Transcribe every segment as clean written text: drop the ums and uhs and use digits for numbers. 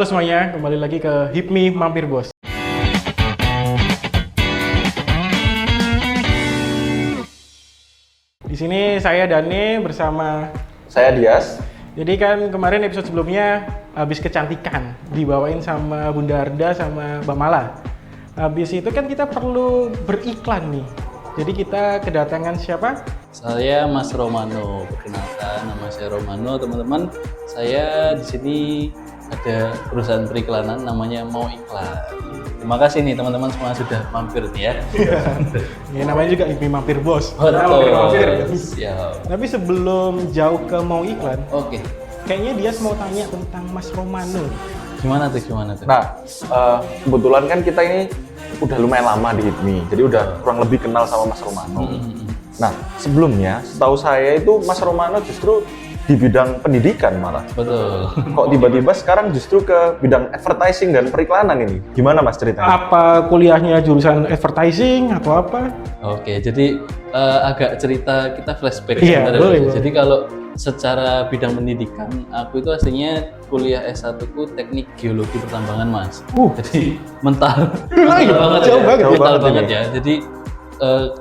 Halo semuanya, kembali lagi ke HIPMI Mampir Bos. Di sini saya Dane bersama Saya Dias. Jadi kan kemarin episode sebelumnya habis kecantikan dibawain sama Bunda Arda sama Mbak Mala. Habis itu kan kita perlu beriklan nih. Jadi kita kedatangan siapa? Saya Mas Romano. Perkenalkan, nama saya Romano, teman-teman. Saya di sini ada perusahaan periklanan namanya Mau Iklan. Terima kasih nih teman-teman semua sudah mampir nih ya. Ini namanya juga HIPMI Mampir Bos. Betul. Siap. Tapi sebelum jauh ke Mau Iklan, Oke. kayaknya dia mau tanya tentang Mas Romano. Gimana tuh? Nah, kebetulan kan kita ini udah lumayan lama di HIPMI, jadi udah kurang lebih kenal sama Mas Romano. Nah, sebelumnya setahu saya itu Mas Romano justru di bidang pendidikan malah. Betul. Kok tiba-tiba sekarang justru ke bidang advertising dan periklanan ini? Gimana Mas ceritanya? Apa kuliahnya jurusan advertising atau apa? Oke, jadi agak cerita kita flashback. Iya, sebentar. boleh. Jadi kalau secara bidang pendidikan, aku itu aslinya kuliah S1 ku teknik geologi pertambangan, Mas. Jadi mental. Jauh banget. Mental banget ya. Jadi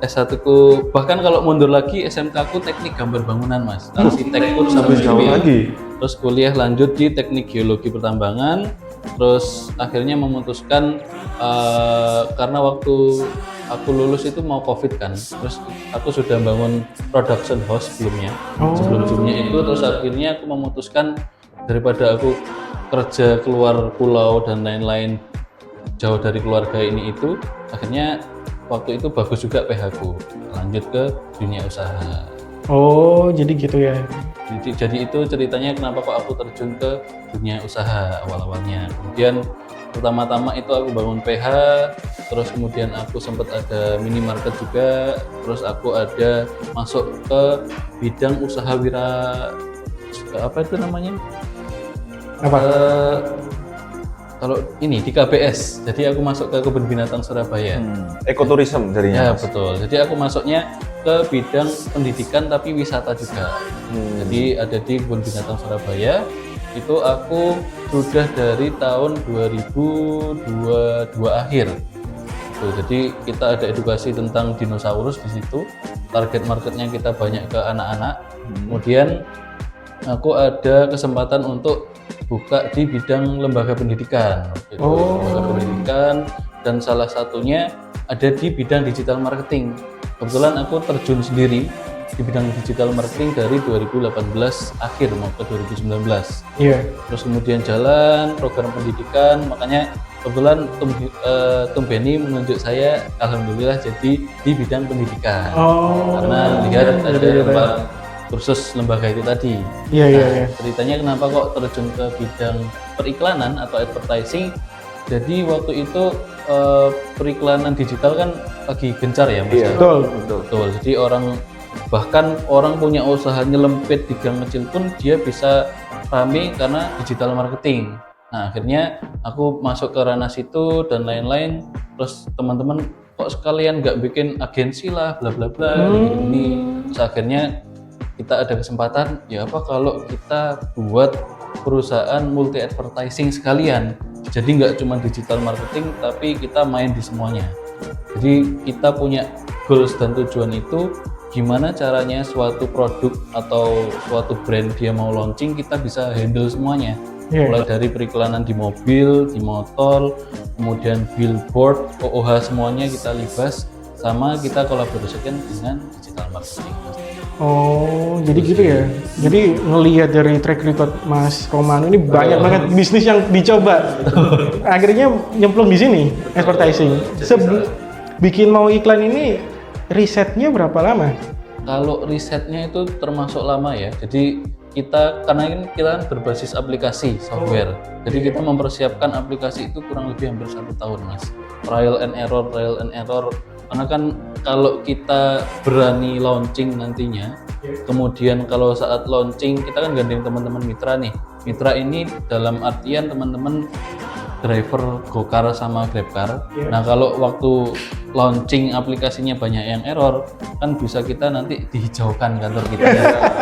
S1 ku, bahkan kalau mundur lagi SMK ku teknik gambar bangunan, Mas. Arsitektur sampai Jauh lagi. Terus kuliah lanjut di teknik geologi pertambangan. Terus akhirnya memutuskan karena waktu aku lulus itu mau COVID kan. Terus aku sudah bangun production house sebelumnya. Sebelumnya itu terus akhirnya aku memutuskan daripada aku kerja keluar pulau dan lain-lain jauh dari keluarga ini itu, akhirnya waktu itu bagus juga PH ku, lanjut ke dunia usaha. Oh, jadi gitu ya. Jadi itu ceritanya kenapa kok aku terjun ke dunia usaha awal-awalnya. Kemudian pertama-tama itu aku bangun PH, terus kemudian aku sempat ada minimarket juga, terus aku ada masuk ke bidang usaha apa itu namanya? Apa? Kalau ini di KBS, jadi aku masuk ke kebun binatang Surabaya. Ekoturism Ya jadinya. Mas. betul. Jadi aku masuknya ke bidang pendidikan tapi wisata juga. Jadi ada di kebun binatang Surabaya. Itu aku sudah dari tahun 2022 akhir. Tuh, jadi kita ada edukasi tentang dinosaurus di situ. Target marketnya kita banyak ke anak-anak. Kemudian aku ada kesempatan untuk buka di bidang lembaga pendidikan. Lembaga pendidikan, dan salah satunya ada di bidang digital marketing. Kebetulan aku terjun sendiri di bidang digital marketing dari 2018 akhir mau ke 2019. Iya. Terus kemudian jalan program pendidikan, makanya kebetulan Tum Beni menunjuk saya alhamdulillah jadi di bidang pendidikan. Karena lihat ada tempat kursus lembaga itu tadi. Iya. Ceritanya kenapa kok terjun ke bidang periklanan atau advertising. Jadi waktu itu periklanan digital kan lagi gencar ya, Mas. Iya, Betul. Jadi bahkan orang punya usaha nyelempit di gang kecil pun dia bisa rame karena digital marketing. Nah, akhirnya aku masuk ke ranah situ dan lain-lain. Terus teman-teman kok sekalian nggak bikin agensi lah, bla bla bla ini. Terus akhirnya kita ada kesempatan, ya apa kalau kita buat perusahaan multi advertising sekalian. Jadi nggak cuma digital marketing, tapi kita main di semuanya. Jadi kita punya goals dan tujuan itu, gimana caranya suatu produk atau suatu brand dia mau launching, kita bisa handle semuanya. Mulai dari periklanan di mobil, di motor, kemudian billboard, OOH semuanya kita libas, sama kita kolaborasikan dengan digital marketing. Oh, jadi gitu ya. Jadi ngelihat dari track record Mas Romano ini banyak banget bisnis yang dicoba. Akhirnya nyemplung di sini, advertising. Bikin Mau Iklan ini risetnya berapa lama? Kalau risetnya itu termasuk lama ya. Jadi karena ini kita kan berbasis aplikasi software. Jadi kita mempersiapkan aplikasi itu kurang lebih hampir 1 tahun, Mas. Trial and error. Karena kan kalau kita berani launching nantinya, kemudian kalau saat launching kita kan gandeng teman-teman mitra nih. Mitra ini dalam artian teman-teman driver Gokar sama Grabcar. Nah, kalau waktu launching aplikasinya banyak yang error, kan bisa kita nanti dihijaukan kantor kita.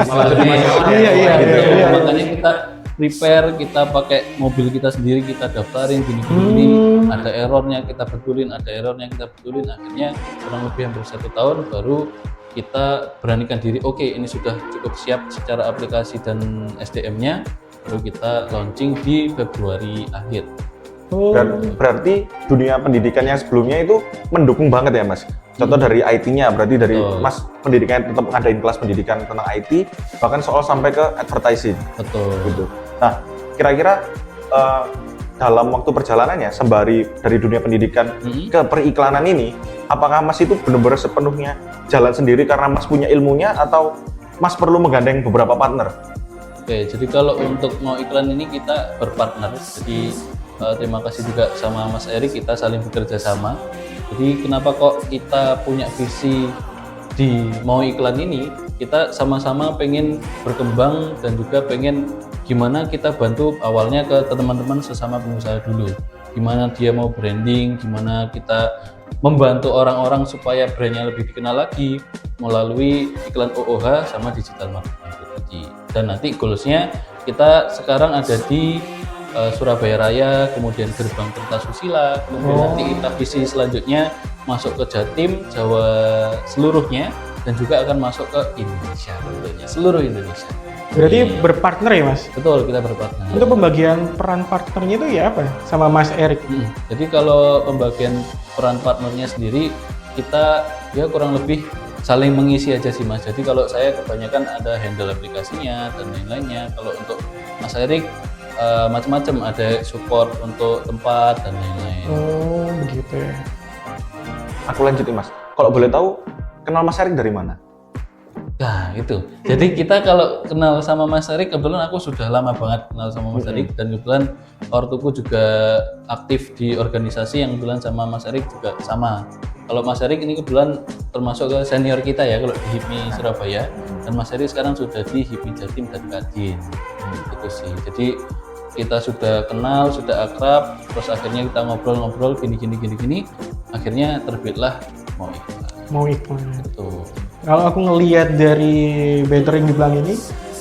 Makanya kita prepare, kita pakai mobil kita sendiri, kita daftarin gini-gini, ada errornya kita betulin, akhirnya kurang lebih hampir 1 tahun baru kita beranikan diri, oke, ini sudah cukup siap secara aplikasi dan SDM-nya, baru kita launching di Februari akhir. Berarti dunia pendidikan yang sebelumnya itu mendukung banget ya Mas? Contoh dari IT-nya, berarti dari Mas pendidikan tetap ngadain kelas pendidikan tentang IT, bahkan soal sampai ke advertising. Betul. Gitu. Nah, kira-kira dalam waktu perjalanannya sembari dari dunia pendidikan ke periklanan ini, apakah Mas itu benar-benar sepenuhnya jalan sendiri karena Mas punya ilmunya atau Mas perlu menggandeng beberapa partner? Oke, jadi kalau untuk mau iklan ini kita berpartner. Jadi terima kasih juga sama Mas Erik, kita saling bekerja sama. Jadi kenapa kok kita punya visi di mau iklan ini, kita sama-sama pengen berkembang dan juga pengen gimana kita bantu awalnya ke teman-teman sesama pengusaha dulu. Gimana dia mau branding, gimana kita membantu orang-orang supaya brandnya lebih dikenal lagi melalui iklan OOH sama digital marketing strategi. Dan nanti goalsnya kita sekarang ada di Surabaya Raya, kemudian Gerbang Kertasusila, kemudian nanti kita visi selanjutnya masuk ke Jatim, Jawa seluruhnya, dan juga akan masuk ke Indonesia tentunya, seluruh Indonesia. Berarti berpartner ya Mas? Betul, kita berpartner. Untuk pembagian peran partnernya itu ya apa? Sama Mas Erik? Jadi kalau pembagian peran partnernya sendiri, kita ya kurang lebih saling mengisi aja sih Mas. Jadi kalau saya kebanyakan ada handle aplikasinya dan lain-lainnya. Kalau untuk Mas Erik macam-macam, ada support untuk tempat dan lain-lain. Oh begitu ya. Aku lanjutin Mas. Kalau boleh tahu, kenal Mas Erik dari mana? Nah itu, jadi kita kalau kenal sama Mas Erik, kebetulan aku sudah lama banget kenal sama Mas Erik, dan kebetulan ortuku juga aktif di organisasi yang kebetulan sama Mas Erik juga sama. Kalau Mas Erik ini kebetulan termasuk ke senior kita ya kalau di HIPMI Surabaya, dan Mas Erik sekarang sudah di HIPMI Jatim dan Kadin. Itu sih, jadi kita sudah kenal, sudah akrab, terus akhirnya kita ngobrol-ngobrol gini, akhirnya terbitlah mau iklan. Betul. Kalau aku ngelihat dari Bettering di belakang ini,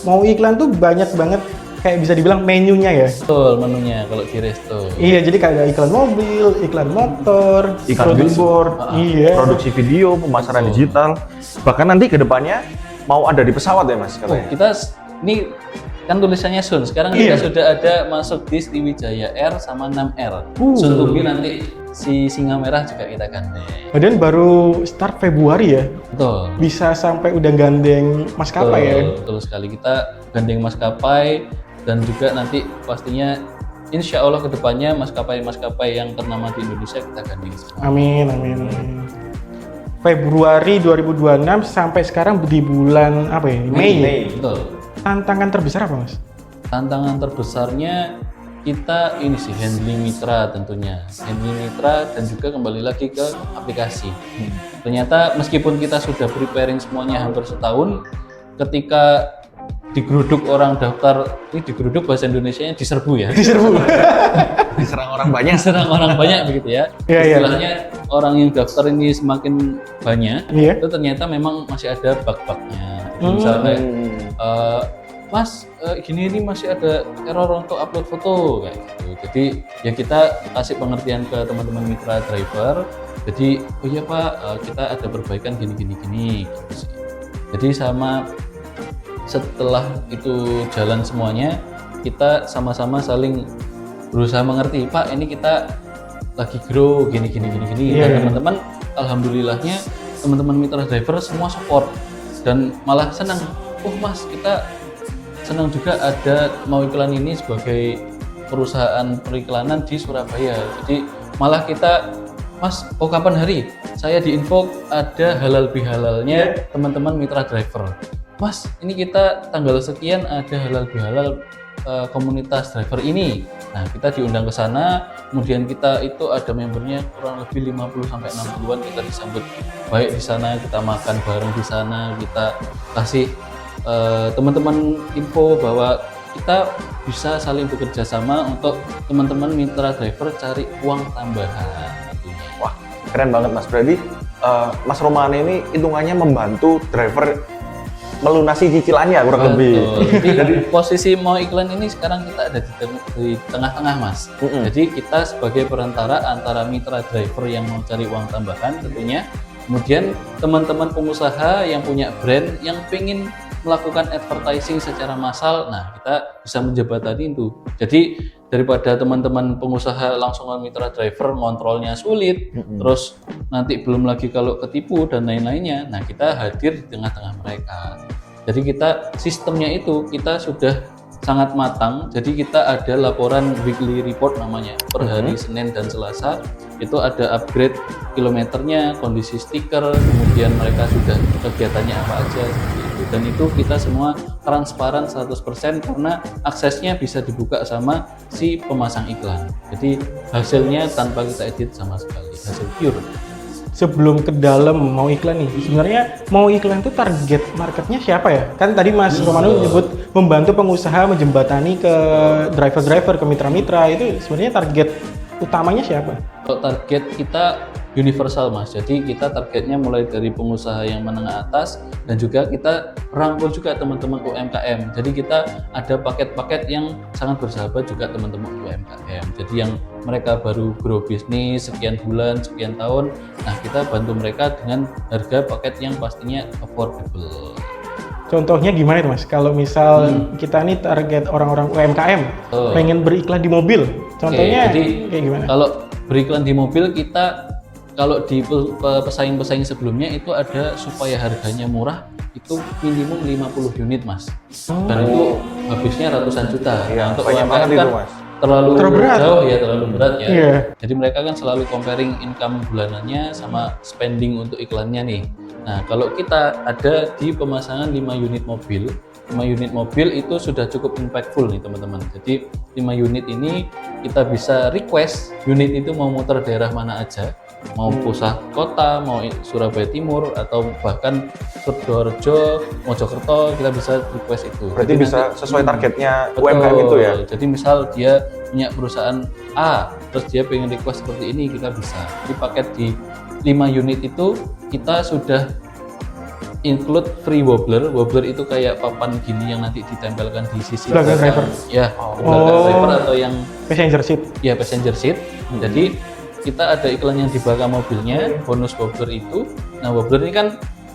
mau iklan tuh banyak banget, kayak bisa dibilang menunya ya. Betul, menunya kalau di resto. Iya, jadi kayak ada iklan mobil, iklan motor, Iklan billboard, produksi video, pemasaran digital, bahkan nanti ke depannya mau ada di pesawat ya Mas katanya. Kita ini kan tulisannya Sun, sekarang kita sudah ada masuk di Sriwijaya Air sama 6R. Sun tunggu nanti si Singa Merah juga kita gandeng. Dan baru start Februari ya? Betul. Bisa sampai udah gandeng maskapai ya? Betul sekali, kita gandeng maskapai dan juga nanti pastinya insya Allah kedepannya maskapai-maskapai yang ternama di Indonesia kita gandeng semua. Amin. Februari 2026 sampai sekarang di bulan apa ya? Mei. Betul. Tantangan terbesar apa Mas? Tantangan terbesarnya kita ini sih handling mitra tentunya, handling mitra dan juga kembali lagi ke aplikasi. Ternyata meskipun kita sudah preparing semuanya hampir setahun, ketika digeruduk orang daftar, ini digeruduk bahasa Indonesianya diserbu ya? Diserbu. Diserang orang banyak. Diserang orang banyak begitu ya. Istilahnya orang yang daftar ini semakin banyak, itu ternyata memang masih ada bug-bugnya. Misalnya Mas, gini ini masih ada error untuk upload foto kayak gitu. Jadi ya kita kasih pengertian ke teman-teman mitra driver. Jadi oh iya Pak, kita ada perbaikan gini gitu sih. Jadi sama setelah itu jalan semuanya, kita sama-sama saling berusaha mengerti. Pak, ini kita lagi grow gini. Dan teman-teman, alhamdulillahnya teman-teman mitra driver semua support dan malah senang. Oh Mas, kita senang juga ada mau iklan ini sebagai perusahaan periklanan di Surabaya. Jadi malah kita, Mas, oh kapan hari? Saya diinfo ada halal bihalalnya teman-teman mitra driver. Mas, ini kita tanggal sekian ada halal bihalal komunitas driver ini. Nah, kita diundang ke sana, kemudian kita itu ada membernya kurang lebih 50-60-an, kita disambut baik di sana, kita makan bareng di sana, kita kasih teman-teman info bahwa kita bisa saling bekerja sama untuk teman-teman mitra driver cari uang tambahan. Wah, keren banget Mas. Berarti Mas Romane ini hitungannya membantu driver melunasi cicilannya kurang lebih. Jadi posisi mau iklan ini sekarang kita ada di tengah-tengah Mas. Jadi kita sebagai perantara antara mitra driver yang mau cari uang tambahan tentunya, kemudian teman-teman pengusaha yang punya brand yang pengen melakukan advertising secara massal, nah kita bisa menjembatani itu. Jadi daripada teman-teman pengusaha langsung ke mitra driver ngontrolnya sulit, terus nanti belum lagi kalau ketipu dan lain-lainnya, nah kita hadir di tengah-tengah mereka. Jadi kita sistemnya itu kita sudah sangat matang, jadi kita ada laporan weekly report namanya per hari Senin dan Selasa, itu ada upgrade kilometernya, kondisi stiker, kemudian mereka sudah kegiatannya apa aja seperti itu. Dan itu kita semua transparan 100% karena aksesnya bisa dibuka sama si pemasang iklan. Jadi hasilnya tanpa kita edit sama sekali, hasil pure. Sebelum ke dalam mau iklan nih, sebenarnya mau iklan itu target marketnya siapa ya? Kan tadi Mas Romano menyebut membantu pengusaha menjembatani ke driver-driver, ke mitra-mitra, itu sebenarnya target utamanya siapa? Kalau target kita universal Mas, jadi kita targetnya mulai dari pengusaha yang menengah atas dan juga kita rangkul juga teman-teman UMKM. Jadi kita ada paket-paket yang sangat bersahabat juga teman-teman UMKM. Jadi yang mereka baru grow bisnis sekian bulan, sekian tahun, nah kita bantu mereka dengan harga paket yang pastinya affordable. Contohnya gimana itu Mas? Kalau misal kita nih target orang-orang UMKM pengen beriklan di mobil, contohnya jadi kayak gimana? Kalau beriklan di mobil kita, kalau di pesaing-pesaing sebelumnya itu ada supaya harganya murah itu minimum 50 unit Mas, dan itu habisnya ratusan juta. Iya, untuk banyak banget UMKM kan itu, Mas. terlalu berat. jauh ya, terlalu berat ya. Iya. Jadi mereka kan selalu comparing income bulanannya sama spending untuk iklannya nih. Nah kalau kita ada di pemasangan 5 unit mobil, 5 unit mobil itu sudah cukup impactful nih teman-teman. Jadi 5 unit ini kita bisa request unit itu mau muter daerah mana aja, mau pusat kota, mau Surabaya Timur, atau bahkan Sidoarjo, Mojokerto, kita bisa request itu. Berarti jadi bisa nanti, sesuai targetnya betul. UMKM itu ya? Jadi misal dia punya perusahaan A, terus dia pengen request seperti ini, kita bisa. Di paket di 5 unit itu kita sudah include free wobbler. Wobbler itu kayak papan gini yang nanti ditempelkan di sisi belakang driver. Ya, di belakang driver atau yang Passenger seat. ya passenger seat. Jadi kita ada iklan yang di belakang mobilnya, bonus wobbler itu. Nah wobbler ini kan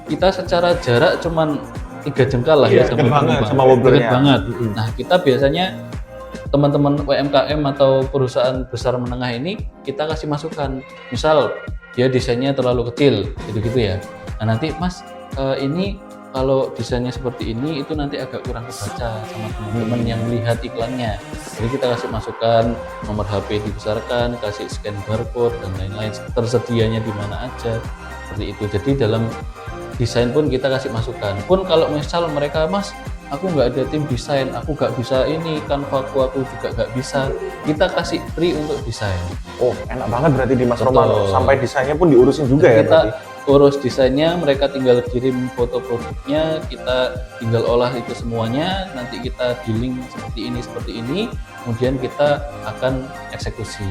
kita secara jarak cuman 3 jengkal lah ya deket banget penumpang. sama wobblernya. Deket banget. Nah kita biasanya teman-teman UMKM atau perusahaan besar menengah ini kita kasih masukan. Misal dia desainnya terlalu kecil, gitu-gitu ya. Nah nanti Mas ini kalau desainnya seperti ini itu nanti agak kurang kebaca sama teman-teman yang melihat iklannya. Jadi kita kasih masukan, nomor HP dibesarkan, kasih scan barcode dan lain-lain, tersedianya di mana aja seperti itu. Jadi dalam desain pun kita kasih masukan. Pun kalau misal mereka Mas, aku nggak ada tim desain, aku nggak bisa ini, Canva aku juga nggak bisa, kita kasih free untuk desain. Oh enak banget berarti di Mas Betul. Romano, sampai desainnya pun diurusin juga ya Kita berarti? urus desainnya, mereka tinggal kirim foto produknya, kita tinggal olah itu semuanya, nanti kita dealing seperti ini, kemudian kita akan eksekusi.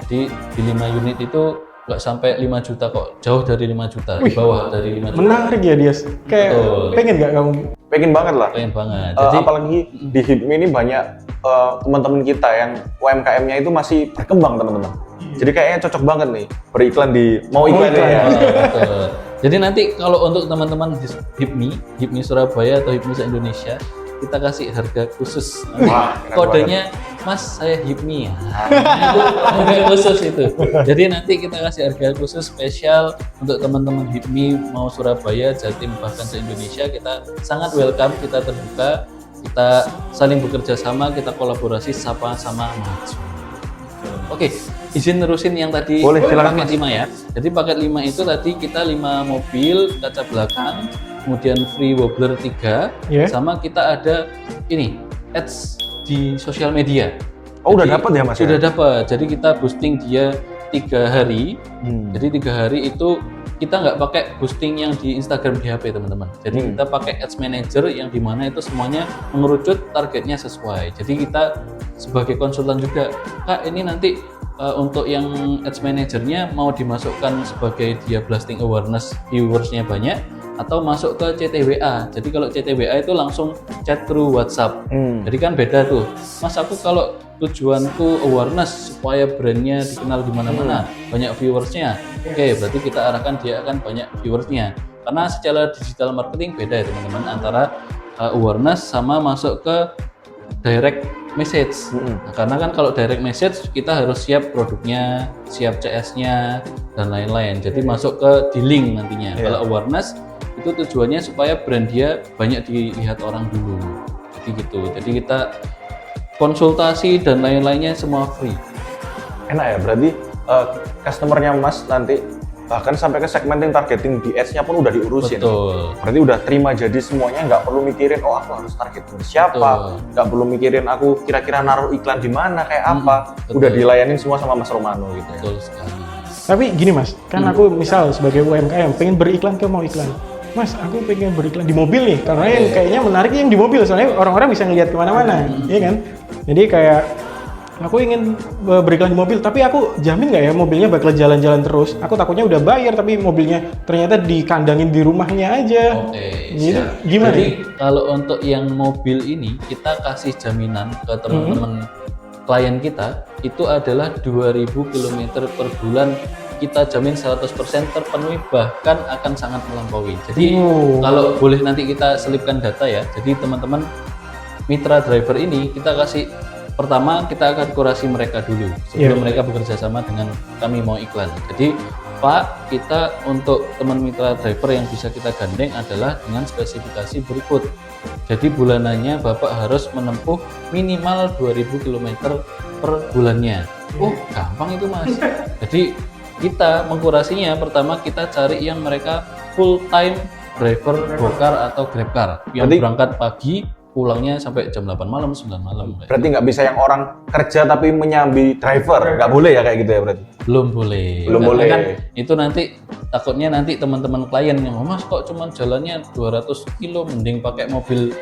Jadi di 5 unit itu nggak sampai 5 juta kok, jauh dari 5 juta, di bawah dari 5 juta. Menarik ya Dias. Kayak Betul. pengen nggak kamu? Pengen banget lah. Pengen banget. Jadi Apalagi di HIPMI ini banyak teman-teman kita yang UMKM-nya itu masih berkembang teman-teman. Jadi kayaknya cocok banget nih beriklan di mau iklan ya. betul. Jadi nanti kalau untuk teman-teman HIPMI Surabaya atau HIPMI se-Indonesia, kita kasih harga khusus. Wah, keren Kodenya Mas saya HIPMI. Itu harga khusus itu. Jadi nanti kita kasih harga khusus spesial untuk teman-teman HIPMI mau Surabaya, Jatim, bahkan se-Indonesia. Kita sangat welcome, kita terbuka, kita saling bekerja sama, kita kolaborasi sama-sama maju. Oke, izin nerusin yang tadi. Boleh, silakan, paket 5 ya. Jadi paket 5 itu tadi kita 5 mobil, kaca belakang, kemudian free wobbler 3, Yeah. sama kita ada ini ads di sosial media. Oh, udah Jadi, dapat ya Mas? Sudah ya? dapat. Jadi kita boosting dia 3 hari. Jadi 3 hari itu kita nggak pakai boosting yang di Instagram di HP teman-teman. Jadi kita pakai Ads Manager yang dimana itu semuanya mengerucut targetnya sesuai. Jadi kita sebagai konsultan juga, Kak ini nanti untuk yang Ads Manager-nya mau dimasukkan sebagai dia blasting awareness viewersnya banyak, atau masuk ke CTWA. Jadi kalau CTWA itu langsung chat through WhatsApp. Jadi kan beda tuh. Mas, aku kalau tujuanku awareness supaya brandnya dikenal di mana-mana, banyak viewersnya. Oke, berarti kita arahkan dia akan banyak viewersnya. Karena secara digital marketing beda ya teman-teman antara awareness sama masuk ke direct message. Nah, karena kan kalau direct message kita harus siap produknya, siap CS-nya dan lain-lain. Jadi masuk ke di link nantinya. Kalau awareness itu tujuannya supaya brand dia banyak dilihat orang dulu. Jadi gitu. Jadi kita konsultasi dan lain-lainnya semua free. Enak ya, berarti customernya Mas nanti bahkan sampai ke segmenting targeting di ads-nya pun udah diurusin. Betul. Berarti udah terima jadi semuanya, nggak perlu mikirin oh aku harus targeting siapa, nggak perlu mikirin aku kira-kira naruh iklan di mana kayak apa. Betul. Udah dilayanin semua sama Mas Romano gitu ya. Betul sekali. Tapi gini Mas, kan aku misal sebagai UMKM pengen beriklan ke mau iklan. Mas, aku pengen beriklan di mobil nih, karena yang kayaknya menarik yang di mobil, soalnya orang-orang bisa ngeliat kemana-mana, iya kan? Jadi kayak aku ingin beriklan di mobil, tapi aku jamin nggak ya mobilnya bakal jalan-jalan terus? Aku takutnya udah bayar, tapi mobilnya ternyata dikandangin di rumahnya aja. Oke, Gitu, siap. gimana? Jadi kalau untuk yang mobil ini kita kasih jaminan ke teman-teman klien kita itu adalah 2000 km per bulan, kita jamin 100% terpenuhi, bahkan akan sangat melampaui. Jadi kalau boleh nanti kita selipkan data ya. Jadi teman-teman mitra driver ini kita kasih, pertama kita akan kurasi mereka dulu sebelum mereka bekerja sama dengan kami mau iklan. Jadi Pak, kita untuk teman mitra driver yang bisa kita gandeng adalah dengan spesifikasi berikut. Jadi bulanannya Bapak harus menempuh minimal 2000 km per bulannya. Oh, gampang itu Mas. Jadi kita mengkurasinya, pertama kita cari yang mereka full time driver Gokar atau Grabcar yang berangkat pagi, pulangnya sampai jam 8 malam, 9 malam. Berarti nggak bisa yang orang kerja tapi menyambi driver, nggak boleh ya kayak gitu ya berarti? Belum boleh. Belum Karena boleh. Kan itu nanti takutnya nanti teman-teman klien yang Mas kok cuman jalannya 200 kilo, mending pakai mobil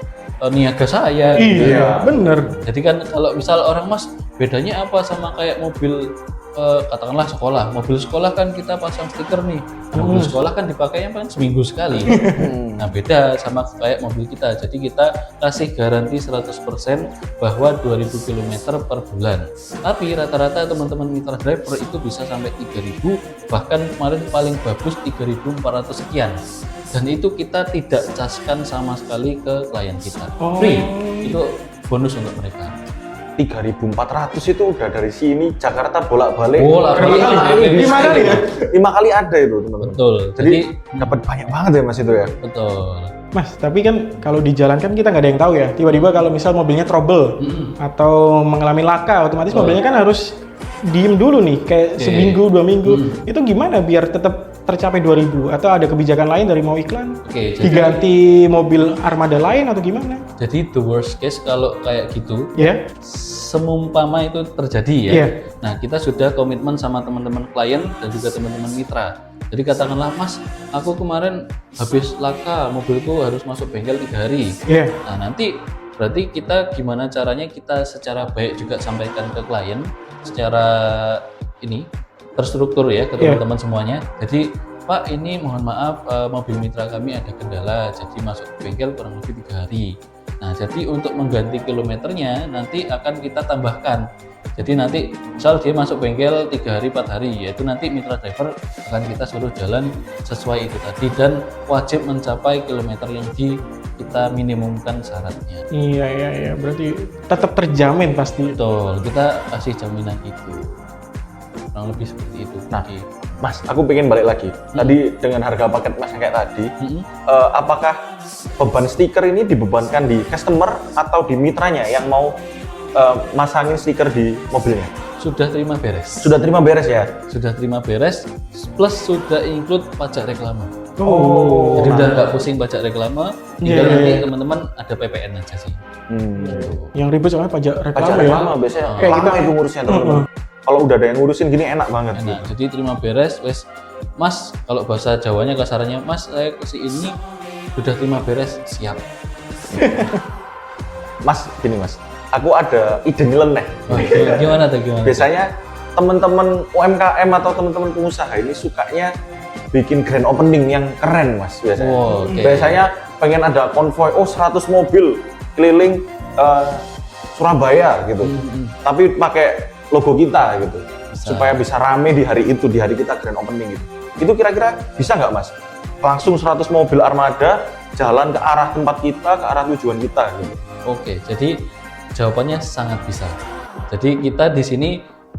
niaga saya. Iya, bener. Jadi kan kalau misal orang Mas bedanya apa sama kayak mobil katakanlah sekolah, mobil sekolah kan kita pasang stiker nih, mobil sekolah kan dipakainya kan seminggu sekali. Nah beda sama kayak mobil kita, jadi kita kasih garansi 100% bahwa 2000 km per bulan. Tapi rata-rata teman-teman mitra driver itu bisa sampai 3000, bahkan kemarin paling bagus 3400 sekian. Dan itu kita tidak caskan sama sekali ke klien kita, free, itu bonus untuk mereka. 3.400 itu udah dari sini Jakarta bolak-balik. Bolak-balik. 5 kali ya? 5 kali ada itu teman-teman. Betul. Jadi dapat banyak banget ya Mas itu ya. Betul. Mas, tapi kan kalau di jalan kan kita nggak ada yang tahu ya. Tiba-tiba kalau misal mobilnya trouble atau mengalami laka, otomatis mobilnya kan harus diem dulu nih, kayak seminggu, 2 minggu. Itu gimana biar tetap tercapai 2000? Atau ada kebijakan lain dari mau iklan? Oke, jadi Diganti mobil armada lain atau gimana? Jadi the worst case kalau kayak gitu, Ya? semumpama itu terjadi ya. Iya. Nah kita sudah komitmen sama teman-teman klien dan juga teman-teman mitra. Jadi katakanlah Mas, aku kemarin habis laka, mobilku harus masuk bengkel 3 hari. Iya. Nah nanti berarti kita gimana caranya kita secara baik juga sampaikan ke klien secara ini terstruktur ya ke teman-teman semuanya. Jadi Pak, ini mohon maaf mobil mitra kami ada kendala, jadi masuk bengkel kurang lebih 3 hari. Nah, jadi untuk mengganti kilometernya nanti akan kita tambahkan. Jadi nanti misal dia masuk bengkel 3 hari, 4 hari, yaitu nanti mitra driver akan kita suruh jalan sesuai itu tadi dan wajib mencapai kilometer yang kita minimumkan syaratnya. Iya. Berarti tetap terjamin pasti. Betul, kita kasih jaminan itu. Kurang lebih seperti itu. Nah, Mas, aku pengen balik lagi. Tadi dengan harga paket Mas yang kayak tadi, apakah beban stiker ini dibebankan di customer atau di mitranya yang mau masangin stiker di mobilnya? Sudah terima beres. Sudah terima beres ya? Sudah terima beres, plus sudah include pajak reklame. Oh. Jadi udah nggak pusing pajak reklame, tinggal nanti teman-teman ada PPN aja sih. Yang ribet soalnya pajak reklame Pajak ya. reklame biasanya Kayak lama kita- itu ngurusnya teman-teman. Kalau udah ada yang ngurusin gini enak banget. Enak. Jadi terima beres, wes Mas, kalau bahasa Jawanya kasarannya, Mas saya ke ini sudah terima beres, siap. Mas, gini Mas, aku ada ide nyeleneh. Wah, gimana tuh gimana? Biasanya teman-teman UMKM atau teman-teman pengusaha ini sukanya bikin grand opening yang keren Mas biasanya. Wow, oke. Biasanya pengen ada konvoy, 100 mobil keliling Surabaya gitu. Tapi pakai logo kita gitu. Supaya bisa rame di hari itu, di hari kita grand opening gitu. Itu kira-kira bisa nggak Mas? Langsung 100 mobil armada jalan ke arah tempat kita, ke arah tujuan kita gitu. Oke, jadi jawabannya sangat bisa. Jadi kita di sini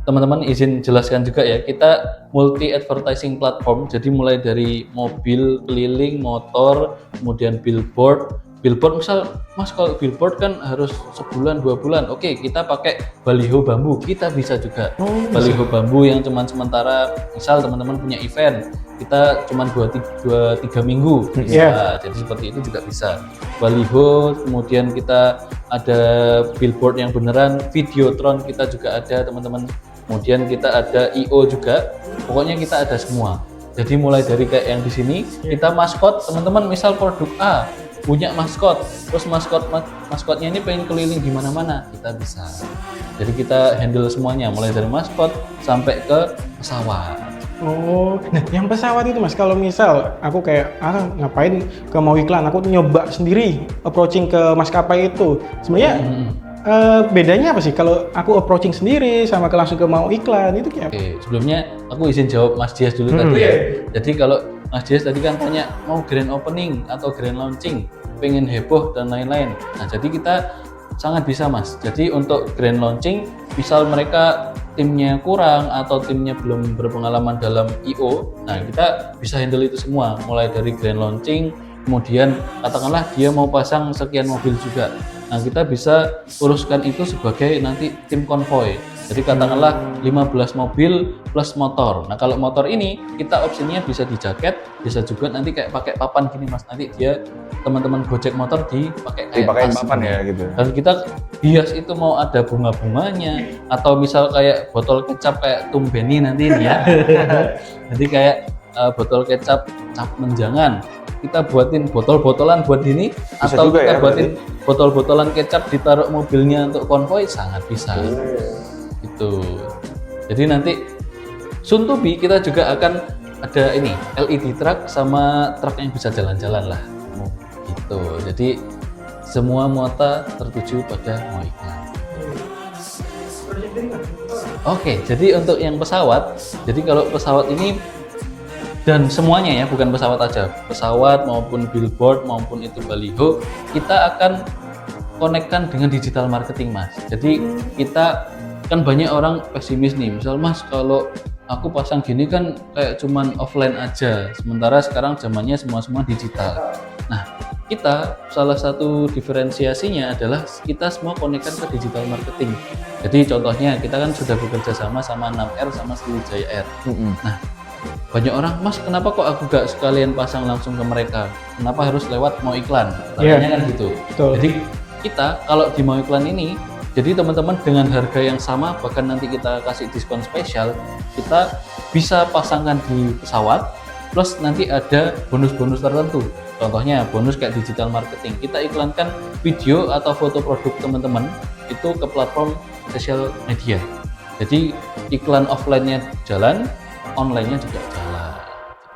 teman-teman izin jelaskan juga ya, kita multi advertising platform. Jadi mulai dari mobil keliling, motor, kemudian billboard. Billboard misal, Mas kalau billboard kan harus sebulan 2 bulan. Oke, kita pakai baliho bambu, kita bisa juga. Baliho bambu yang cuman sementara, misal teman-teman punya event, kita cuman 2-3 minggu bisa. Jadi seperti itu juga bisa. Baliho, kemudian kita ada billboard yang beneran, videotron kita juga ada teman-teman. Kemudian kita ada IO juga. Pokoknya kita ada semua. Jadi mulai dari kayak yang di sini, kita maskot, teman-teman misal produk A punya maskot, terus maskotnya ini pengen keliling di mana-mana, kita bisa. Jadi kita handle semuanya, mulai dari maskot sampai ke pesawat. Oh, nah yang pesawat itu Mas, kalau misal aku kayak ngapain ke mau iklan, aku nyoba sendiri approaching ke maskapai itu. Sebenarnya bedanya apa sih kalau aku approaching sendiri sama langsung ke mau iklan itu kayak? Oke, sebelumnya aku izin jawab Mas Dias dulu tadi ya. Jadi kalau Mas Dias tadi kan tanya mau grand opening atau grand launching, pengen heboh dan lain-lain. Nah, jadi kita sangat bisa Mas. Jadi untuk grand launching, misal mereka timnya kurang atau timnya belum berpengalaman dalam IO, nah kita bisa handle itu semua. Mulai dari grand launching, kemudian katakanlah dia mau pasang sekian mobil juga. Nah, kita bisa uruskan itu sebagai nanti tim konvoy. Jadi katakanlah 15 mobil plus motor. Nah, kalau motor ini kita opsinya bisa di jaket, bisa juga nanti kayak pakai papan gini Mas. Nanti dia teman-teman Gojek motor dipakai kayak Dipakai tas. papan ya gitu. Dan kita hias itu mau ada bunga-bunganya atau misal kayak botol kecap kayak tumbeni nanti ini ya. Jadi kayak botol kecap cap menjangan. Kita buatin botol-botolan buat ini Bisa atau juga kita ya, buatin botol-botolan kecap ditaruh mobilnya untuk konvoy, sangat bisa. Itu. Jadi nanti soon to be kita juga akan ada ini LED truck sama truk yang bisa jalan-jalan lah. Gitu. Jadi semua mata tertuju pada mau iklan. Oke, jadi untuk yang pesawat, jadi kalau pesawat ini dan semuanya ya, bukan pesawat aja, pesawat maupun billboard maupun itu baliho, kita akan konekkan dengan digital marketing Mas. Jadi kita kan banyak orang pesimis nih, misal Mas kalau aku pasang gini kan kayak cuman offline aja, sementara sekarang zamannya semua digital. Nah, kita salah satu diferensiasinya adalah kita semua konekkan ke digital marketing. Jadi contohnya kita kan sudah bekerja sama 6R sama Sriwijaya Air. Nah, banyak orang, Mas kenapa kok aku gak sekalian pasang langsung ke mereka? Kenapa harus lewat mau iklan? Tanya kan gitu. Betul. Jadi kita kalau di mau iklan ini, jadi teman-teman dengan harga yang sama, bahkan nanti kita kasih diskon spesial, kita bisa pasangkan di pesawat, plus nanti ada bonus-bonus tertentu. Contohnya bonus kayak digital marketing, kita iklankan video atau foto produk teman-teman itu ke platform sosial media. Jadi iklan offline-nya jalan, online-nya juga jalan.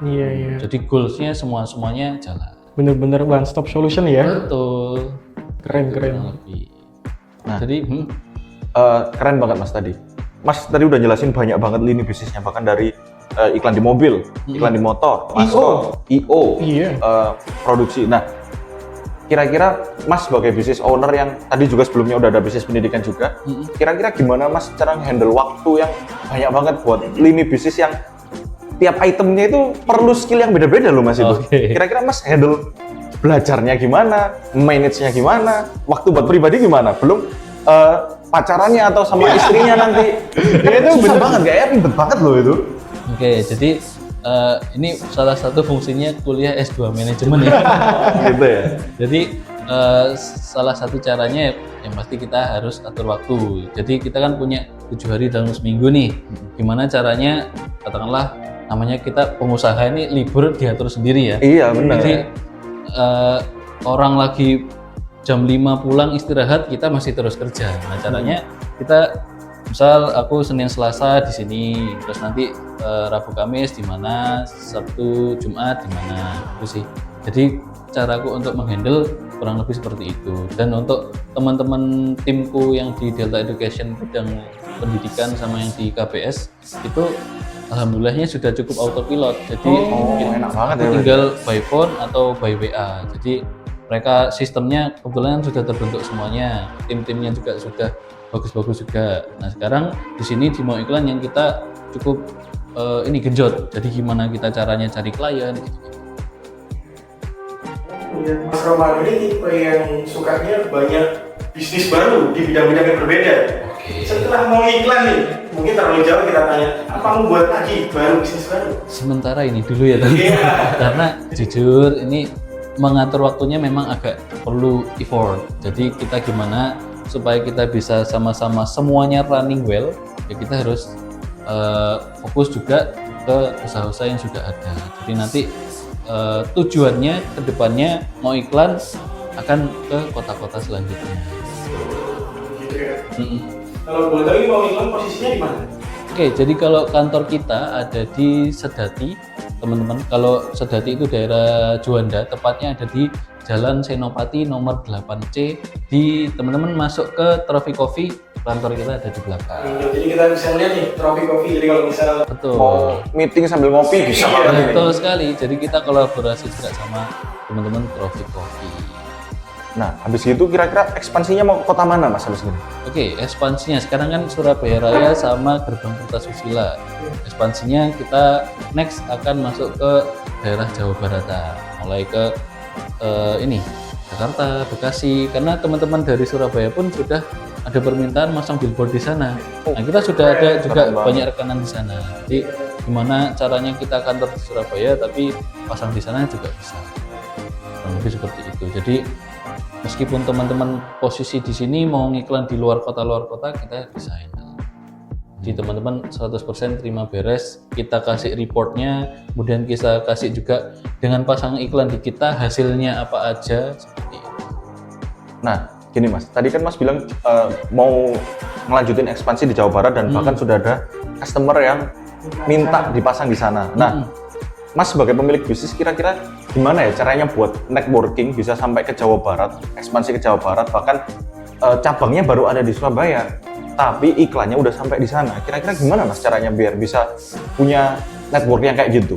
Iya. Jadi goals-nya semuanya jalan. Bener-bener one stop solution ya. Betul. Keren. Lebih. Nah, jadi keren banget Mas tadi. Mas tadi udah jelasin banyak banget lini bisnisnya, bahkan dari iklan di mobil, iklan di motor, maskot, IO, Iya. produksi. Nah, kira-kira Mas sebagai business owner yang tadi juga sebelumnya udah ada bisnis pendidikan juga, kira-kira gimana Mas cara handle waktu yang banyak banget buat lini bisnis yang tiap itemnya itu perlu skill yang beda-beda loh Mas itu. Oke. Kira-kira Mas handle belajarnya gimana, manage-nya gimana, waktu buat pribadi gimana, belum pacarannya atau sama istrinya nanti. Itu susah banget, kayak ribet banget loh itu. Oke, jadi ini salah satu fungsinya kuliah S2 manajemen ya. Gitu ya. Jadi salah satu caranya yang pasti kita harus atur waktu. Jadi kita kan punya 7 hari dalam seminggu nih. Gimana caranya, katakanlah namanya kita pengusaha ini libur diatur sendiri ya. Iya benar. Jadi orang lagi jam 5 pulang istirahat, kita masih terus kerja. Nah caranya kita Misal aku Senin Selasa di sini, terus nanti Rabu Kamis di mana, Sabtu Jumat di mana, itu sih. Jadi caraku untuk menghandle kurang lebih seperti itu. Dan untuk teman-teman timku yang di Delta Education bidang pendidikan sama yang di KBS itu alhamdulillahnya sudah cukup autopilot. Jadi enak banget ya. tinggal by phone atau by WA. Jadi mereka sistemnya kebetulan sudah terbentuk semuanya, tim-timnya juga sudah bagus-bagus juga. Nah sekarang di sini di Mau Iklan yang kita cukup ini genjot. Jadi gimana kita caranya cari klien gitu. Mas Roman ini tipe yang sukanya banyak bisnis baru di bidang-bidang yang berbeda. Setelah Mau Iklan nih, mungkin terlalu jauh kita tanya, apa mau buat lagi baru bisnis baru? Sementara ini dulu ya tadi. Karena jujur ini mengatur waktunya memang agak perlu effort. Jadi kita gimana supaya kita bisa sama-sama semuanya running well, ya kita harus fokus juga ke usaha-usaha yang sudah ada. Jadi nanti tujuannya ke depannya Mau Iklan akan ke kota-kota selanjutnya. Gitu ya. Kalau boleh tahu ini Mau Iklan posisinya di mana? Oke, jadi kalau kantor kita ada di Sedati, teman-teman. Kalau Sedati itu daerah Juanda, tepatnya ada di Jalan Senopati nomor 8C. Di teman-teman masuk ke Trophy Coffee, kantor kita ada di belakang. Jadi kita bisa lihat nih Trophy Coffee. Jadi kalau misal Betul. Mau meeting sambil ngopi bisa banget ini. Betul sekali. Jadi kita kolaborasi juga sama teman-teman Trophy Coffee. Nah, habis itu kira-kira ekspansinya mau ke kota mana Mas habis ini? Oke, ekspansinya sekarang kan Surabaya Raya sama Gerbang Kertasusila. Ekspansinya kita next akan masuk ke daerah Jawa Baratan, mulai ke ini Jakarta, Bekasi. Karena teman-teman dari Surabaya pun sudah ada permintaan masang billboard di sana. Nah, kita sudah ada juga banyak rekanan di sana. Jadi gimana caranya kita kantor di Surabaya tapi pasang di sana juga bisa. Kurang lebih seperti itu. Jadi meskipun teman-teman posisi di sini mau ngiklan di luar kota kita bisa handle. Jadi teman-teman 100% terima beres, kita kasih reportnya, kemudian kita kasih juga dengan pasang iklan di kita hasilnya apa aja seperti itu. Nah, gini Mas, tadi kan Mas bilang mau ngelanjutin ekspansi di Jawa Barat dan bahkan sudah ada customer yang minta dipasang di sana. Nah, Mas sebagai pemilik bisnis kira-kira gimana ya caranya buat networking bisa sampai ke Jawa Barat, ekspansi ke Jawa Barat, bahkan cabangnya baru ada di Surabaya, tapi iklannya udah sampai di sana. Kira-kira gimana Mas caranya biar bisa punya network yang kayak gitu?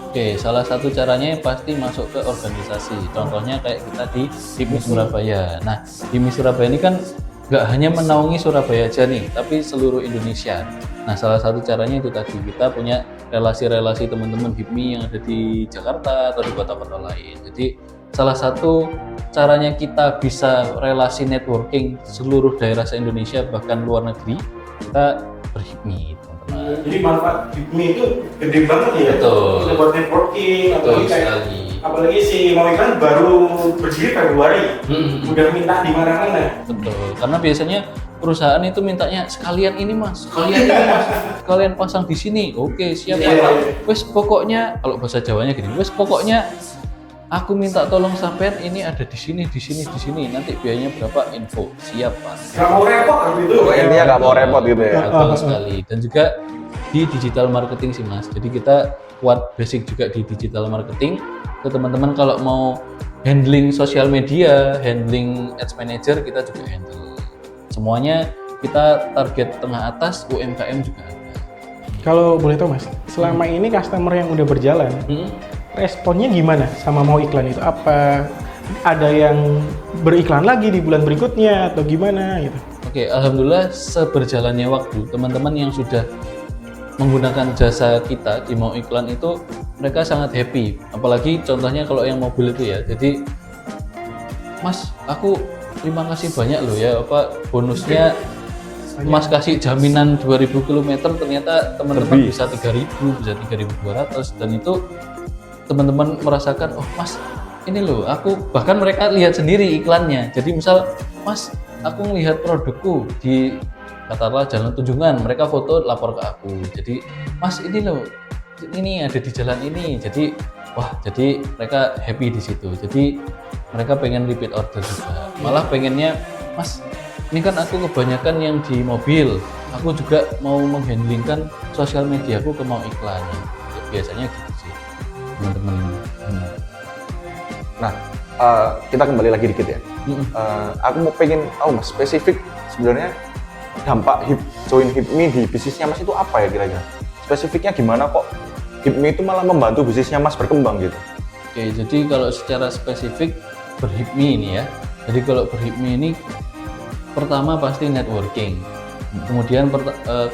Oke, salah satu caranya pasti masuk ke organisasi. Contohnya kayak kita di HIPMI Surabaya. Nah, HIPMI Surabaya ini kan nggak hanya menaungi Surabaya aja nih, tapi seluruh Indonesia. Nah, salah satu caranya itu tadi, kita punya relasi-relasi teman-teman HIPMI yang ada di Jakarta atau di kota-kota lain. Jadi, salah satu caranya kita bisa relasi networking seluruh daerah se-Indonesia, bahkan luar negeri, kita berHIPMI, teman-teman. Jadi manfaat HIPMI itu gede banget ya. Betul. Kita buat networking, Betul apalagi kayak sekali. apalagi si Mau Iklan baru berdiri Februari, udah minta di mana-mana. Betul, karena biasanya perusahaan itu mintanya sekalian ini mas, sekalian ini mas, kalian pasang di sini, oke siap Pak. Wes pokoknya, kalau bahasa Jawanya gini, wes pokoknya aku minta tolong sampean ini ada di sini, nanti biayanya berapa, info, siap Pak. Gak mau repot gitu. Pokoknya intinya nggak mau repot gitu ya. Betul sekali, dan juga di digital marketing sih mas, jadi kita kuat basic juga di digital marketing. Ke teman-teman kalau mau handling sosial media, handling ads manager, kita juga handle. Semuanya kita target tengah atas, UMKM juga ada. Kalau boleh tahu mas, selama ini customer yang udah berjalan, responnya gimana sama Mau Iklan itu? Apa ada yang beriklan lagi di bulan berikutnya atau gimana gitu? Oke, alhamdulillah seberjalannya waktu, teman-teman yang sudah menggunakan jasa kita di Mau Iklan itu mereka sangat happy. Apalagi contohnya kalau yang mobil itu ya. Jadi, Mas, aku terima kasih banyak loh ya, apa bonusnya Mas kasih jaminan 2000 km, ternyata teman-teman bisa 3000, bisa 3200, dan itu teman-teman merasakan, oh Mas, ini loh, aku bahkan mereka lihat sendiri iklannya. Jadi misal, Mas, aku ngelihat produkku di katakanlah Jalan Tunjungan, mereka foto lapor ke aku. Jadi, Mas, ini loh, ini ada di jalan ini. Jadi, wah, jadi mereka happy di situ. Jadi mereka pengen repeat order juga. Malah pengennya, Mas, ini kan aku kebanyakan yang di mobil, aku juga mau menghandlingkan sosial media aku ke mau iklan. Biasanya gitu sih teman-teman. Nah, kita kembali lagi dikit ya. Aku mau pengen tahu Mas, spesifik sebenarnya dampak join HIPMI di bisnisnya Mas itu apa ya kira-kira? Spesifiknya gimana kok HIPMI itu malah membantu bisnisnya Mas berkembang gitu? Oke, jadi kalau secara spesifik berHIPMI ini ya. Jadi kalau berHIPMI ini pertama pasti networking. Kemudian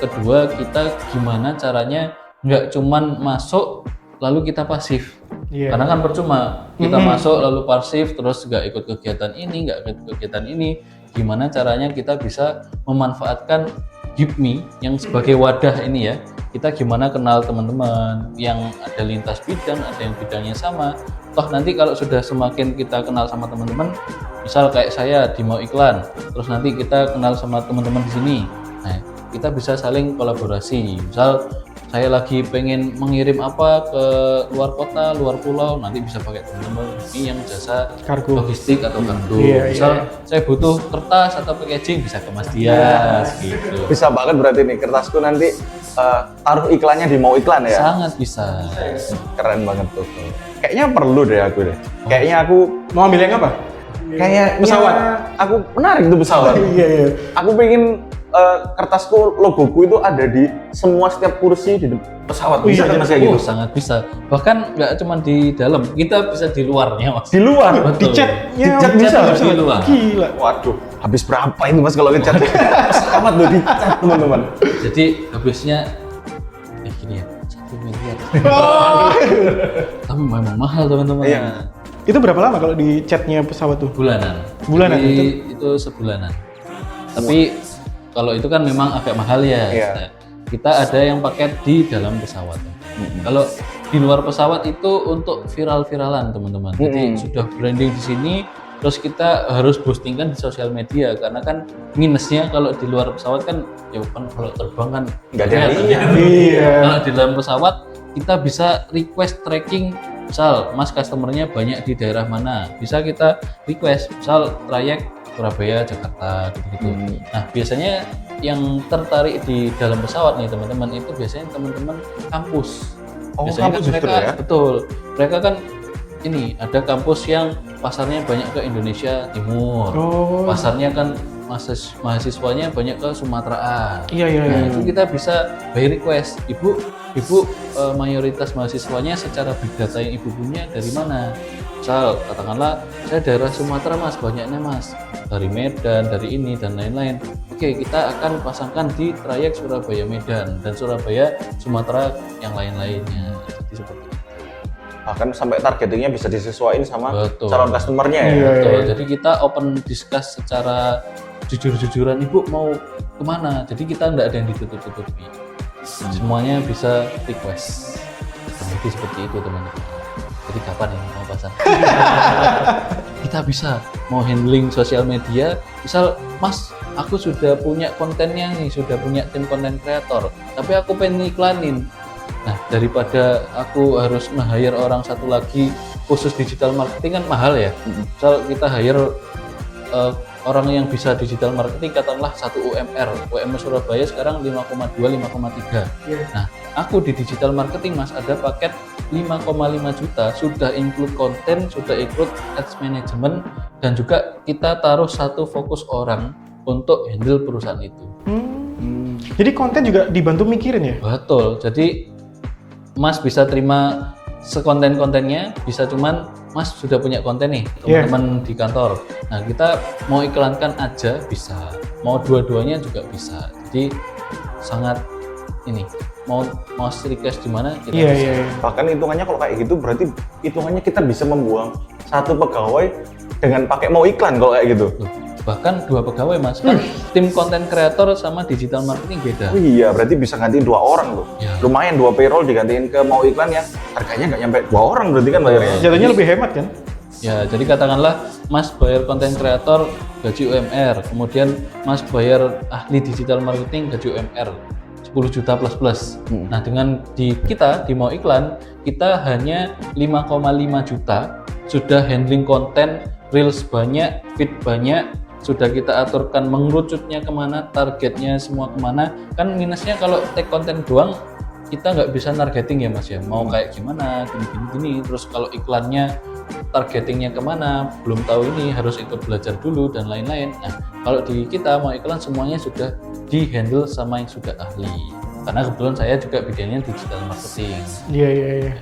kedua kita gimana caranya nggak cuman masuk lalu kita pasif. Karena kan percuma kita masuk lalu pasif terus nggak ikut kegiatan ini, nggak ikut kegiatan ini. Gimana caranya kita bisa memanfaatkan HIPMI yang sebagai wadah ini ya. Kita gimana kenal teman-teman yang ada lintas bidang, ada yang bidangnya sama. Toh nanti kalau sudah semakin kita kenal sama teman-teman, misal kayak saya di mau iklan, terus nanti kita kenal sama teman-teman di sini. Nah, kita bisa saling kolaborasi. Misal saya lagi pengen mengirim apa ke luar kota, luar pulau, nanti bisa pakai teman-teman ini yang jasa Kargo. logistik atau kargo. Iya, Misal saya butuh kertas atau packaging, bisa ke Mas Dias gitu. Bisa banget berarti nih kertasku nanti taruh iklannya di mau iklan ya? Sangat bisa. Keren banget tuh. Kayaknya perlu deh aku deh. Kayaknya aku Mau ambil yang apa? kayaknya Pesawat. Aku menarik tuh pesawat. Iya. Aku pengen kertasku, logoku itu ada di setiap kursi di pesawat. Bisa kan Mas kayak gitu? Sangat bisa. Bahkan nggak cuma di dalam, kita bisa di luarnya Mas. Di luar. Di Betul. chatnya Di chat bisa. Di luar. Gila. Waduh, habis berapa itu Mas kalau ngecat? Pesawat loh dicat teman-teman. Jadi habisnya gini ya, 1 miliar. Tapi memang mahal teman-teman. Iya. Itu berapa lama kalau di chatnya pesawat tuh? Bulanan. Bulanan Jadi, itu sebulanan. Tapi kalau itu kan memang agak mahal ya. Iya. Nah, kita ada yang paket di dalam pesawat. Kalau di luar pesawat itu untuk viral-viralan teman-teman. Jadi sudah branding di sini, terus kita harus boostingkan di sosial media karena kan minusnya kalau di luar pesawat kan ya kan kalau terbang kan Nggak ada yang kelihatan lihat. ya. Iya. Kalau di dalam pesawat kita bisa request tracking, misal Mas customernya banyak di daerah mana, bisa kita request misal trayek Surabaya, Jakarta gitu-gitu. Nah biasanya yang tertarik di dalam pesawat nih teman-teman itu biasanya teman-teman kampus. Oh, Biasanya kampus kan justru mereka ya? betul, mereka kan ini ada kampus yang pasarnya banyak ke Indonesia Timur, Oh. pasarnya kan mahasiswanya banyak ke Sumateraan. Iya. Nah, itu kita bisa by request, ibu mayoritas mahasiswanya secara big data yang ibu punya dari mana? Misal katakanlah saya daerah Sumatera Mas, banyaknya Mas dari Medan, dari ini dan lain-lain. Oke, kita akan pasangkan di trayek Surabaya Medan dan Surabaya Sumatera yang lain-lainnya. Jadi seperti itu. Bahkan sampai targetingnya bisa disesuaikan sama Betul. calon customernya ya. Iya. Betul. Jadi kita open discuss secara jujur-jujuran, ibu mau kemana? Jadi kita nggak ada yang ditutup-tutupi. Semuanya bisa request. Jadi seperti itu teman-teman. Jadi kapan ya mau pasang? Kita bisa mau handling sosial media. Misal, Mas, aku sudah punya kontennya nih, sudah punya tim konten kreator, tapi aku pengen iklanin. Nah, daripada aku harus nge-hire orang satu lagi khusus digital marketing kan mahal ya. Misal kita hire orang yang bisa digital marketing katakanlah 1 UMR. UMR Surabaya sekarang 5,2, 5,3. Nah, aku di digital marketing Mas ada paket 5,5 juta, sudah include konten, sudah include ads management, dan juga kita taruh satu fokus orang untuk handle perusahaan itu. Jadi konten juga dibantu mikirin ya? Betul, jadi Mas bisa terima sekonten-kontennya, bisa cuman Mas sudah punya konten nih, teman-teman di kantor. Nah, kita mau iklankan aja bisa, mau dua-duanya juga bisa. Jadi sangat ini, mau request di mana kita bisa. Iya. Bahkan hitungannya kalau kayak gitu berarti hitungannya kita bisa membuang satu pegawai dengan pakai mau iklan kalau kayak gitu. Loh, bahkan 2 pegawai Mas, kan tim konten kreator sama digital marketing beda. Oh iya, berarti bisa gantiin 2 orang loh. Ya. Lumayan 2 payroll digantiin ke mau iklan yang harganya nggak nyampe 2 orang berarti kan bayarnya. Jatuhnya lebih hemat kan? Ya, jadi katakanlah Mas bayar konten kreator gaji UMR, kemudian Mas bayar ahli digital marketing gaji UMR 10 juta plus. Nah, dengan kita di mau iklan, kita hanya 5,5 juta sudah handling konten, reels banyak, feed banyak, sudah kita aturkan mengerucutnya kemana, targetnya semua kemana. Kan minusnya kalau take konten doang kita nggak bisa targeting ya Mas ya, mau kayak gimana, gini. Terus kalau iklannya targetingnya kemana, belum tahu, ini harus ikut belajar dulu dan lain-lain. Nah, kalau di kita mau iklan semuanya sudah di handle sama yang sudah ahli. Karena kebetulan saya juga bidangnya digital marketing. Iya.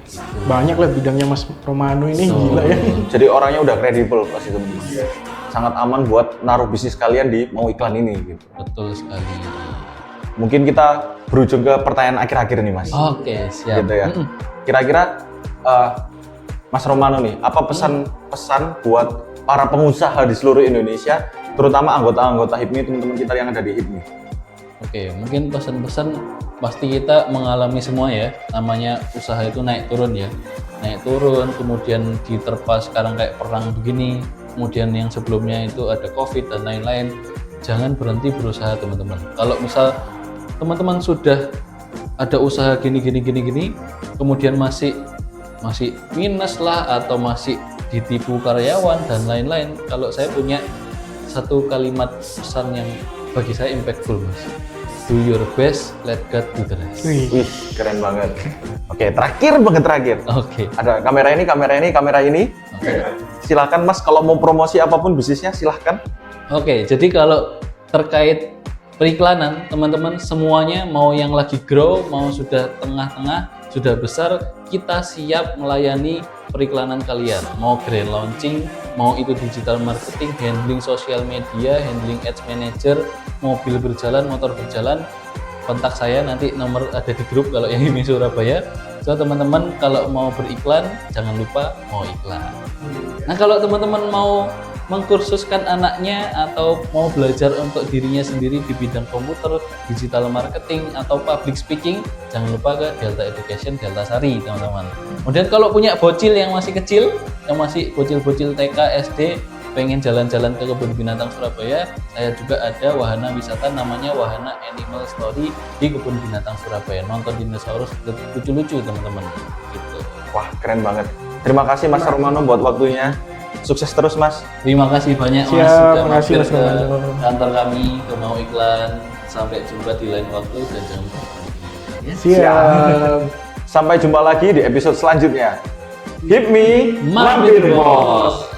Banyak lah bidangnya Mas Romano ini, gila ya. Jadi orangnya udah kredibel pasti teman-teman. Sangat aman buat naruh bisnis kalian di mau iklan ini gitu. Betul sekali. Mungkin kita berujung ke pertanyaan akhir-akhir nih Mas. Oke, siap. Gitu ya. Kira-kira Mas Romano nih, apa pesan-pesan buat para pengusaha di seluruh Indonesia, terutama anggota-anggota HIPMI, teman-teman kita yang ada di HIPMI? Oke, mungkin pesan-pesan pasti kita mengalami semua ya. Namanya usaha itu naik turun ya. Naik turun, kemudian diterpa sekarang kayak perang begini, kemudian yang sebelumnya itu ada COVID dan lain-lain. Jangan berhenti berusaha teman-teman. Kalau misal teman-teman sudah ada usaha gini, kemudian masih minus lah atau masih ditipu karyawan dan lain-lain. Kalau saya punya satu kalimat pesan yang bagi saya impactful Mas. Do your best, let God do the rest. Wih, keren banget. Oke, terakhir. Oke. Ada kamera ini. Oke. Silakan Mas, kalau mau promosi apapun bisnisnya silahkan. Oke, jadi kalau terkait periklanan, teman-teman semuanya mau yang lagi grow, mau sudah tengah-tengah, sudah besar, kita siap melayani periklanan kalian. Mau grand launching, mau itu digital marketing, handling sosial media, handling ads manager, mobil berjalan, motor berjalan, kontak saya nanti, nomor ada di grup kalau yang ini Surabaya. So teman-teman kalau mau beriklan, jangan lupa mau iklan. Nah kalau teman-teman mau mengkursuskan anaknya atau mau belajar untuk dirinya sendiri di bidang komputer, digital marketing, atau public speaking, jangan lupa ke Delta Education, Delta Sari teman-teman. Kemudian kalau punya bocil yang masih kecil, yang masih bocil-bocil TK, SD, pengen jalan-jalan ke kebun binatang Surabaya, saya juga ada wahana wisata namanya Wahana Animal Story di kebun binatang Surabaya. Nonton dinosaurus lucu-lucu teman-teman. Gitu. Wah, keren banget. Terima kasih Mas Romano buat waktunya. Sukses terus Mas. Terima kasih banyak Mas Siap, sudah makasih, mampir Mas ke Romano. kantor kami, ke Mau Iklan. Sampai jumpa di lain waktu dan jangan lupa. Ya. Siap. Sampai jumpa lagi di episode selanjutnya. HIPMI Mampir Bos.